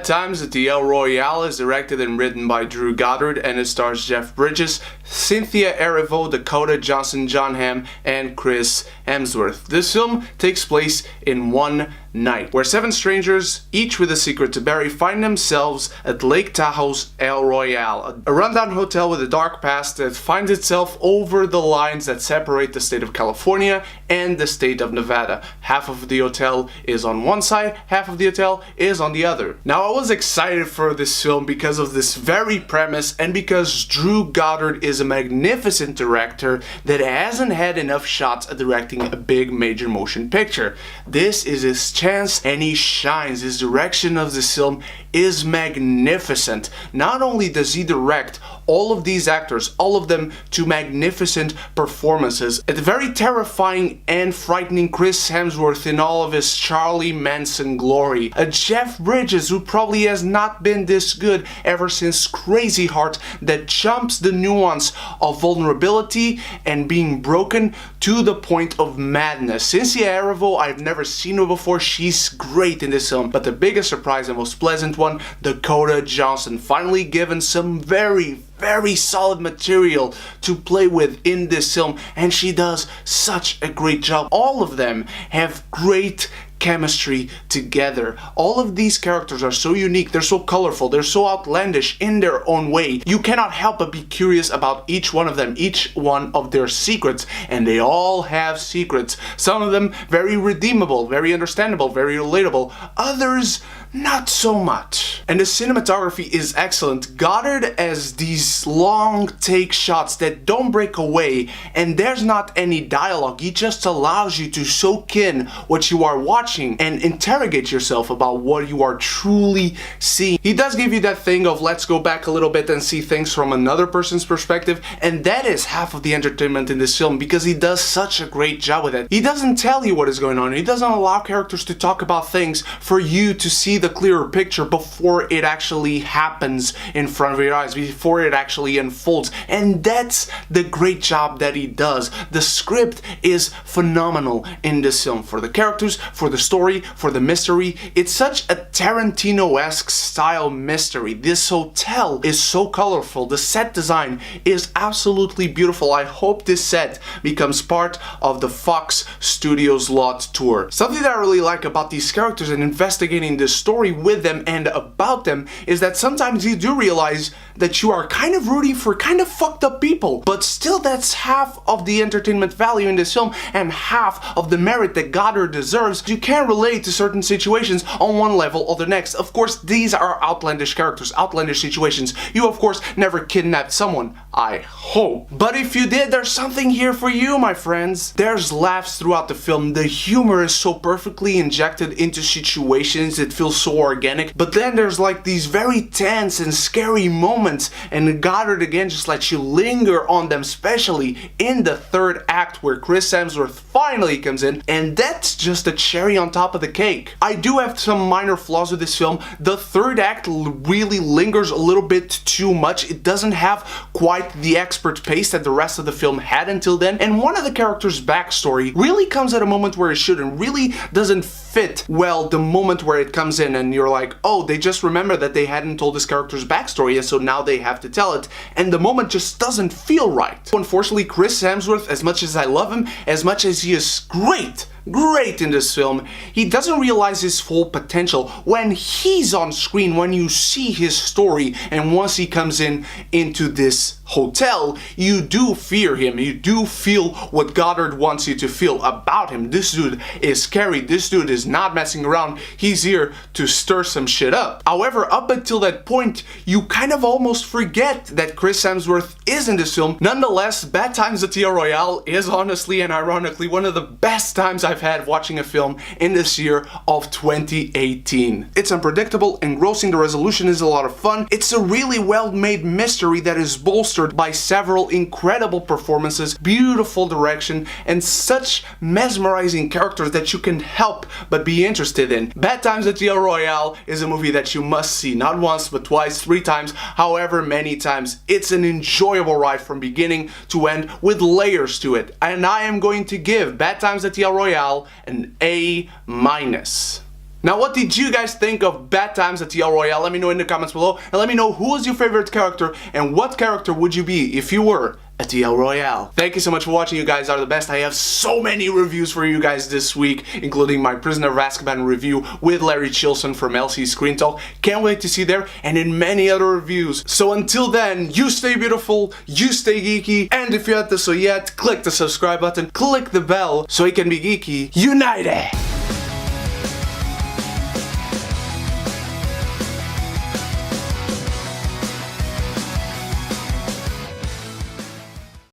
Bad Times at the Royale is directed and written by Drew Goddard and it stars Jeff Bridges, Cynthia Erivo, Dakota Johnson, John Hamm, and Chris Hemsworth. This film takes place in one night, where 7 strangers, each with a secret to bury, find themselves at Lake Tahoe's El Royale, a rundown hotel with a dark past that finds itself over the lines that separate the state of California and the state of Nevada. Half of the hotel is on one side, half of the hotel is on the other. Now, I was excited for this film because of this very premise and because Drew Goddard is a magnificent director that hasn't had enough shots at directing a big major motion picture. This is his chance and he shines. His direction of this film is magnificent. Not only does he direct all of these actors, all of them to magnificent performances, a very terrifying and frightening Chris Hemsworth in all of his Charlie Manson glory, a Jeff Bridges who probably has not been this good ever since Crazy Heart, that jumps the nuance of vulnerability and being broken to the point of madness. Cynthia Erivo, I've never seen her before. She's great in this film, but the biggest surprise and most pleasant one, Dakota Johnson, finally given some very solid material to play with in this film, and she does such a great job. All of them have great chemistry together. All of these characters are so unique, they're so colorful, they're so outlandish in their own way. You cannot help but be curious about each one of them, each one of their secrets, and they all have secrets. Some of them very redeemable, very understandable, very relatable. Others, not so much. And the cinematography is excellent. Goddard has these long take shots that don't break away, and there's not any dialogue. He just allows you to soak in what you are watching and interrogate yourself about what you are truly seeing. He does give you that thing of let's go back a little bit and see things from another person's perspective, and that is half of the entertainment in this film because he does such a great job with it. He doesn't tell you what is going on. He doesn't allow characters to talk about things for you to see the clearer picture before it actually happens in front of your eyes, before it actually unfolds. And that's the great job that he does. The script is phenomenal in this film, for the characters, for the story, for the mystery. It's such a Tarantino-esque style mystery. This hotel is so colorful. The set design is absolutely beautiful. I hope this set becomes part of the Fox Studios lot tour. Something that I really like about these characters and investigating this story with them and about them is that sometimes you do realize that you are kind of rooting for kind of fucked up people, but still that's half of the entertainment value in this film and half of the merit that Goddard deserves. You can relate to certain situations on one level or the next. Of course, these are outlandish characters, outlandish situations. You of course never kidnapped someone, I hope. But if you did, there's something here for you, my friends. There's laughs throughout the film. The humor is so perfectly injected into situations. It feels so organic. But then there's like these very tense and scary moments, and Goddard again just lets you linger on them, especially in the third act where Chris Hemsworth finally comes in, and that's just a cherry on top of the cake. I do have some minor flaws with this film. The third act really lingers a little bit too much. It doesn't have quite the expert pace that the rest of the film had until then, and one of the characters' backstory really comes at a moment where it shouldn't, really doesn't fit well the moment where it comes in, and you're like, oh, they just remember that they hadn't told this character's backstory, and so now they have to tell it, and the moment just doesn't feel right. Unfortunately, Chris Hemsworth, as much as I love him, as much as he is great in this film, he doesn't realize his full potential when he's on screen, when you see his story, and once he comes into this hotel, you do fear him. You do feel what Goddard wants you to feel about him. This dude is scary. This dude is not messing around. He's here to stir some shit up. However, up until that point, you kind of almost forget that Chris Hemsworth is in this film. Nonetheless, Bad Times at the Royale is honestly and ironically one of the best times I've had watching a film in this year of 2018. It's unpredictable, engrossing, the resolution is a lot of fun. It's a really well-made mystery that is bolstered by several incredible performances, beautiful direction, and such mesmerizing characters that you can help but be interested in. Bad Times at the Royale is a movie that you must see, not once but twice, 3 times, however many times. It's an enjoyable ride from beginning to end with layers to it, and I am going to give Bad Times at the Royale an A-. Now, what did you guys think of Bad Times at the Royale? Let me know in the comments below, and let me know who was your favorite character and what character would you be if you were at the Royale. Thank you so much for watching. You guys are the best. I have so many reviews for you guys this week, including my Prisoner of Azkaban review with Larry Chilson from LC Screen Talk. Can't wait to see there, and in many other reviews. So until then, you stay beautiful, you stay geeky, and if you haven't done so yet, click the subscribe button, click the bell so you can be geeky united.